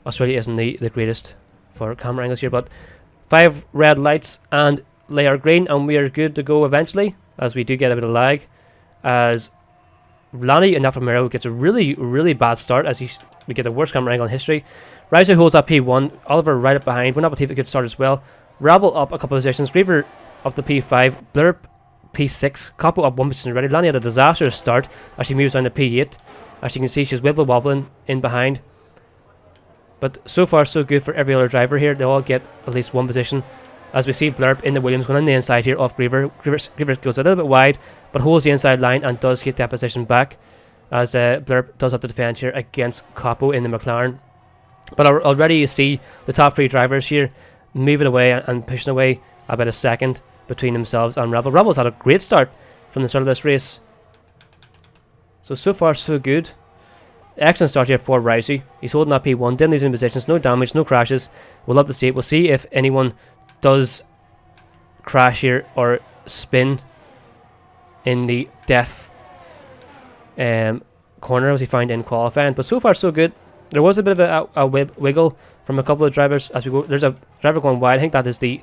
Australia isn't the greatest for camera angles here, but 5 red lights and they are green, and we are good to go eventually, as we do get a bit of lag, as Lanny and Alphamero gets a really bad start, as we get the worst camera angle in history. Riser holds up P1, Oliver right up behind, Bon Appetit a good start as well. Rabble up a couple of positions, Griever up to P5, Blurp P6, Capo up 1 position already. Lanny had a disastrous start as she moves down to P8. As you can see, she's wibble wobbling in behind. But so far so good for every other driver here. They all get at least 1 position. As we see Blurp in the Williams going on the inside here off Griever. Griever goes a little bit wide, but holds the inside line and does get that position back, as Blurp does have to defend here against Capo in the McLaren. But already you see the top 3 drivers here moving away and pushing away about a second between themselves and Rebel. Rebel's had a great start from the start of this race. So far so good. Excellent start here for Rousey. He's holding that P1, didn't lose any positions, no damage, no crashes. We'll love to see it. We'll see if anyone does crash here or spin in the death corner as we find in qualifying. But so far so good. There was a bit of a wiggle from a couple of drivers as we go. There's a driver going wide. I think that is the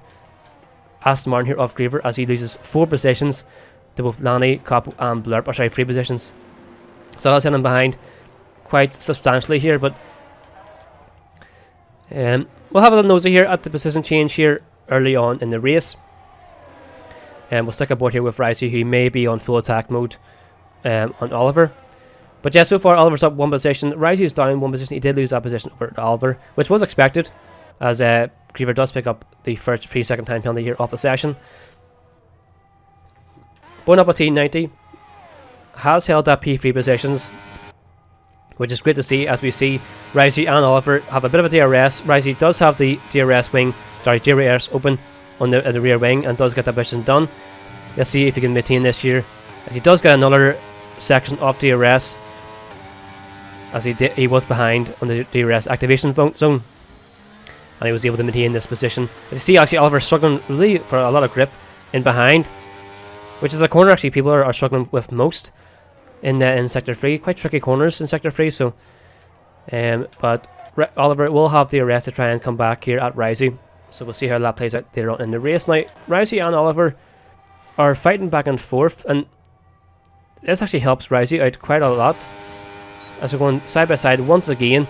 Aston Martin here off Griever, as he loses 4 positions to both Lanny, Capo and Blurp. Or sorry, 3 positions. So that's him behind quite substantially here, but we'll have a little nosy here at the position change here early on in the race. And we'll stick aboard here with Rousey, who may be on full attack mode on Oliver. But yeah, so far Oliver's up 1 position. Rousey's down 1 position. He did lose that position over to Oliver, which was expected, as Griever does pick up the first 3-second time penalty here off the session. Bon Appetit 90 has held that P3 positions, which is great to see, as we see Rousey and Oliver have a bit of a DRS. Rousey does have the DRS open on the rear wing and does get that mission done. Let's see if he can maintain this here, as he does get another section of DRS, as he was behind on the DRS activation zone, and he was able to maintain this position. As you see, actually Oliver struggling really for a lot of grip in behind, which is a corner actually people are struggling with most in sector 3. Quite tricky corners in sector 3. So but Oliver will have DRS to try and come back here at Rousey, so we'll see how that plays out later on in the race. Now Rousey and Oliver are fighting back and forth, and this actually helps Rousey out quite a lot, as we're going side by side once again.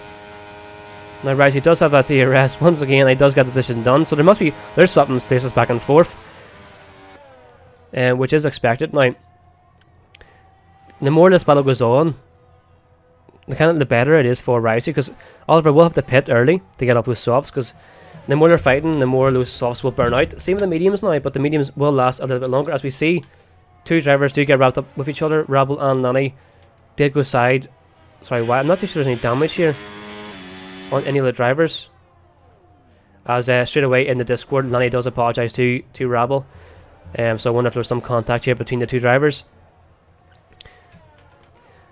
Now Rousey does have that DRS once again, and he does get the position done, so they're swapping places back and forth, which is expected. Now the more this battle goes on, the better it is for Rousey, because Oliver will have to pit early to get off those softs, because the more they're fighting, the more those softs will burn out. Same with the mediums now, but the mediums will last a little bit longer, as we see 2 drivers do get wrapped up with each other. Rabble and Lanny did go side. Sorry, why? I'm not too sure there's any damage here on any of the drivers, as straight away in the Discord Lanny does apologise to Rabble. So I wonder if there was some contact here between the 2 drivers.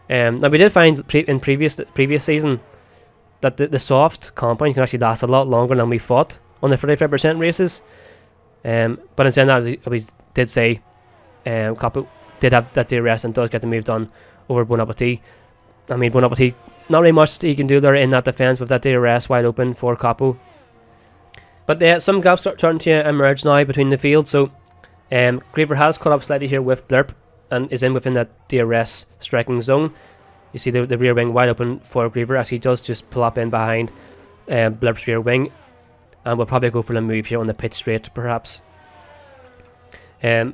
Now we did find in previous season that the soft compound can actually last a lot longer than we thought on the 35% races. But in saying that, we did say Capo did have that DRS and does get the move done over Bon Appetit. I mean, Bon Appetit, not really much he can do there in that defence with that DRS wide open for Capo. But some gaps are starting to emerge now between the field. So Griever has caught up slightly here with Blurp and is in within that DRS striking zone. You see the rear wing wide open for Griever, as he does just pull up in behind Blurp's rear wing, and we'll probably go for the move here on the pit straight perhaps. Quite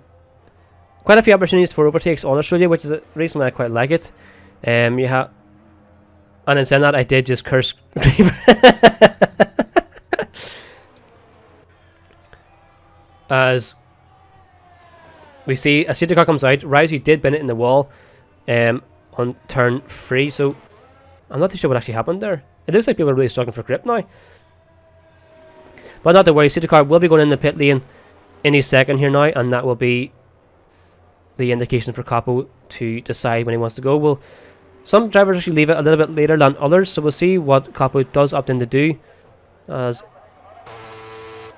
a few opportunities for overtakes on Australia, which is a reason why I quite like it. You have, and in saying that, I did just curse Griever. As we see a safety car comes out, Rousey did bin it in the wall on turn 3, so I'm not too sure what actually happened there. It looks like people are really struggling for grip now. But not to worry, safety car will be going in the pit lane any second here now, and that will be the indication for Capo to decide when he wants to go. Well, some drivers actually leave it a little bit later than others, so we'll see what Capo does opt in to do, as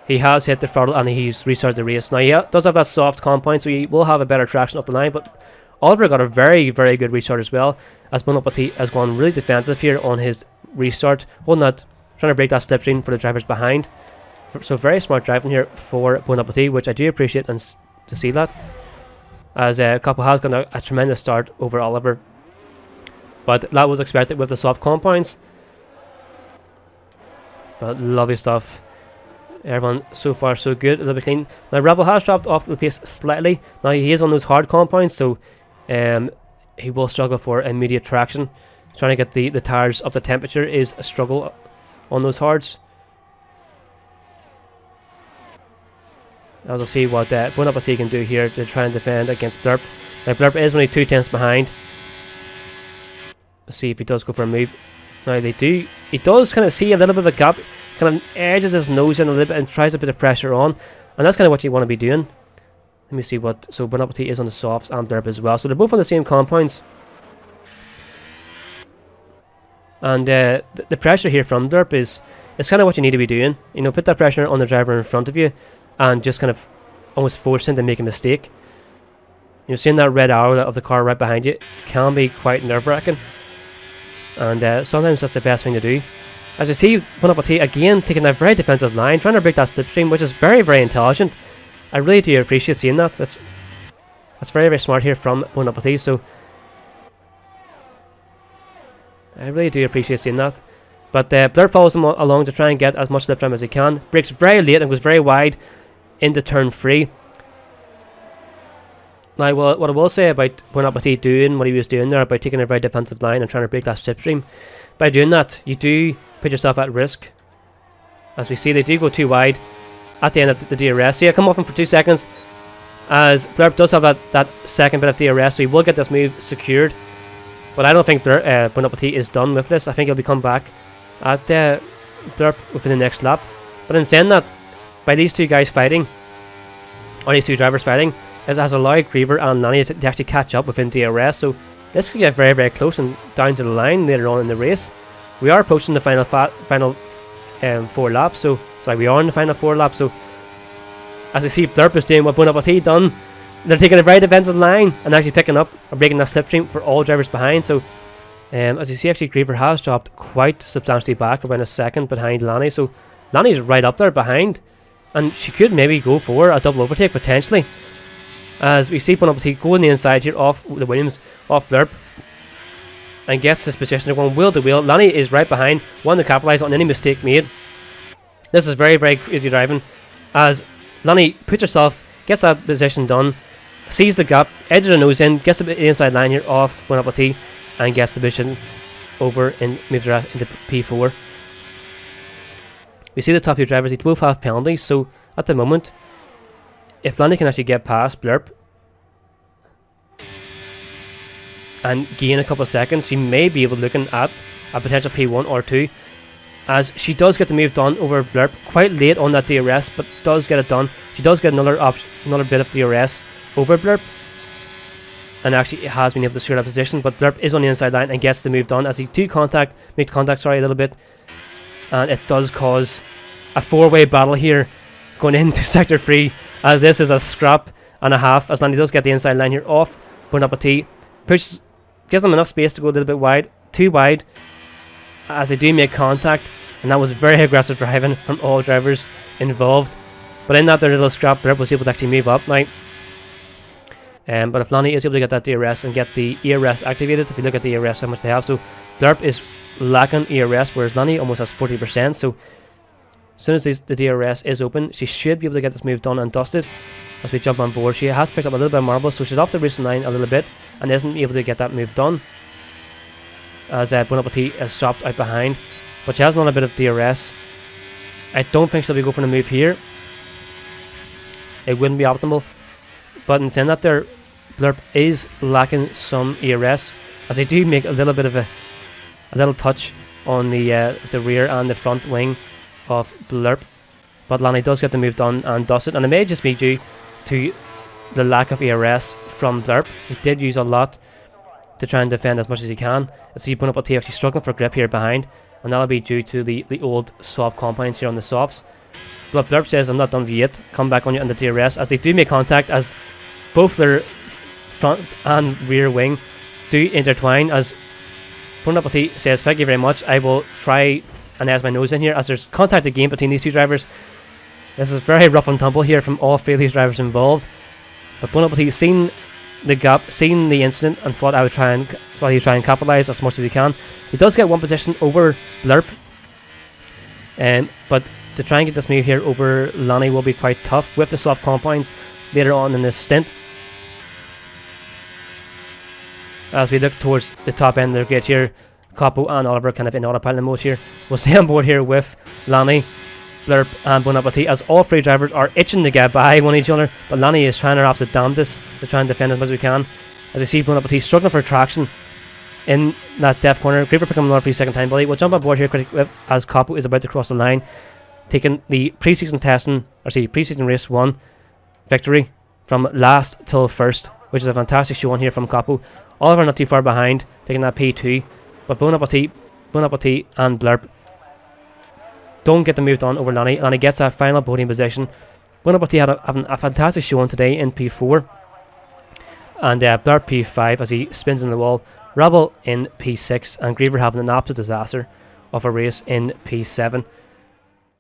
he has hit the throttle and he's restarted the race. Now he does have that soft compound, so he will have a better traction off the line, but Oliver got a very, very good restart as well, as Bon Appetit has gone really defensive here on his restart, holding that trying to break that slipstream for the drivers behind. So very smart driving here for Bon Appetit, which I do appreciate and to see that, as Couple has got a tremendous start over Oliver, but that was expected with the soft compounds. But lovely stuff. Everyone so far so good, a little bit clean. Now Rebel has dropped off the pace slightly. Now he is on those hard compounds, so he will struggle for immediate traction. Trying to get the tires up to temperature is a struggle on those hards. As we'll see what Bon Appetit can do here to try and defend against Blurp. Now Blurp is only 2 tenths behind. Let's see if he does go for a move. Now he does kind of see a little bit of a gap, kind of edges his nose in a little bit and tries to put the pressure on, and that's kind of what you want to be doing. Let me see what, so Bon Appetit is on the softs and Blurp as well, so they're both on the same compounds. And the pressure here from Blurp is kind of what you need to be doing. You know, put that pressure on the driver in front of you and just kind of almost force him to make a mistake. You know, seeing that red arrow of the car right behind you can be quite nerve-wracking, and sometimes that's the best thing to do. As you see, Bon Appetit again taking a very defensive line, trying to break that slipstream, which is very, very intelligent. I really do appreciate seeing that. That's very, very smart here from Bon Appetit. So I really do appreciate seeing that. But Blurp follows him along to try and get as much slip time as he can. Breaks very late and goes very wide into turn 3. Now, what I will say about Bon Appetit doing what he was doing there, about taking a very defensive line and trying to break that slipstream, by doing that, you do put yourself at risk. As we see, they do go too wide at the end of the DRS. So yeah, come off him for 2 seconds, as Blurp does have that second bit of DRS, so he will get this move secured. But I don't think Bon Appetit is done with this. I think he'll be come back at Blurp within the next lap. But in saying that, by these two guys fighting, or these two drivers fighting, it has allowed Griever and Lanny to actually catch up within DRS. So this could get very, very close and down to the line later on in the race. We are approaching the final 4 laps. So sorry, we are in the final 4 laps. So as we see, Blurp is doing what Bon Appetit done. They're taking a very defensive line and actually picking up or breaking that slipstream for all drivers behind. So as you see, actually Griever has dropped quite substantially back, around a second behind Lanny. So Lanny's right up there behind, and she could maybe go for a double overtake potentially. As we see Bon Appetit go on the inside here off the Williams, off Blurp, and gets his position. They're going wheel to wheel. Lanny is right behind, wanting to capitalise on any mistake made. This is very, very crazy driving, as Lanny puts herself, gets that position done, sees the gap, edges her nose in, gets the inside line here off Bon Appetit, and gets the position over and moves her into P4. We see the top 2 drivers, they both have penalties, so at the moment, if Lanny can actually get past Blurp and gain a couple of seconds, she may be able to looking at a potential P1 or 2, as she does get the move done over Blurp quite late on that DRS, but does get it done. She does get another bit of DRS over Blurp, and actually has been able to secure that position, but Blurp is on the inside line and gets the move done as he make contact a little bit, and it does cause a 4-way battle here going into sector 3, as this is a scrap and a half, as Lanny does get the inside line here off Bon Appetit, gives them enough space to go a little bit wide, too wide, as they do make contact, and that was very aggressive driving from all drivers involved. But in that their little scrap, Blurp was able to actually move up now. But if Lanny is able to get that DRS and get the ERS activated, if you look at the ERS, how much they have, so Blurp is lacking ERS, whereas Lanny almost has 40%, so as soon as the DRS is open, she should be able to get this move done and dusted. As we jump on board, she has picked up a little bit of marble, so she's off the racing line a little bit and isn't able to get that move done, as Bon Appetit is stopped out behind, but she has done a bit of DRS. I don't think she'll be going for the move here. It wouldn't be optimal, but in saying that, there Blurp is lacking some ERS, as they do make a little bit of a little touch on the rear and the front wing of Blurp, but Lanny does get the move done and dusted, and it may just be due to the lack of ERS from Blurp. He did use a lot to try and defend as much as he can. As you Bon Appetit actually struggling for grip here behind, and that'll be due to the old soft compounds here on the softs. But Blurp says, I'm not done with you yet, come back on you on the DRS, as they do make contact, as both their front and rear wing do intertwine, as Bon Appetit says, thank you very much, I will try and there's my nose in here as there's contact again between these two drivers. This is very rough and tumble here from all 3 of these drivers involved. But Bon Appetit seen the gap, seen the incident, and thought he'd try and capitalise as much as he can. He does get 1 position over Blurp, but to try and get this move here over Lanny will be quite tough with the soft compounds later on in this stint. As we look towards the top end of the grid here, Capo and Oliver kind of in autopilot mode here. We'll stay on board here with Lanny, Blurp and Bon Appetit, as all 3 drivers are itching to get by one each other, but Lanny is trying her absolute damnedest to try and defend as much as we can. As we see Bon Appetit struggling for traction in that depth corner. Great for picking him on for his second time, buddy. We'll jump on board here quickly as Capo is about to cross the line, taking the pre-season race 1 victory from last till first, which is a fantastic show on here from Capo. Oliver not too far behind, taking that P2, but Bon Appetit and Blurp don't get the move done over Lanny. Lanny gets that final podium position. Bon Appetit having a fantastic show on today in P4, and Blurp P5 as he spins in the wall. Rebel in P6, and Griever having an absolute disaster of a race in P7.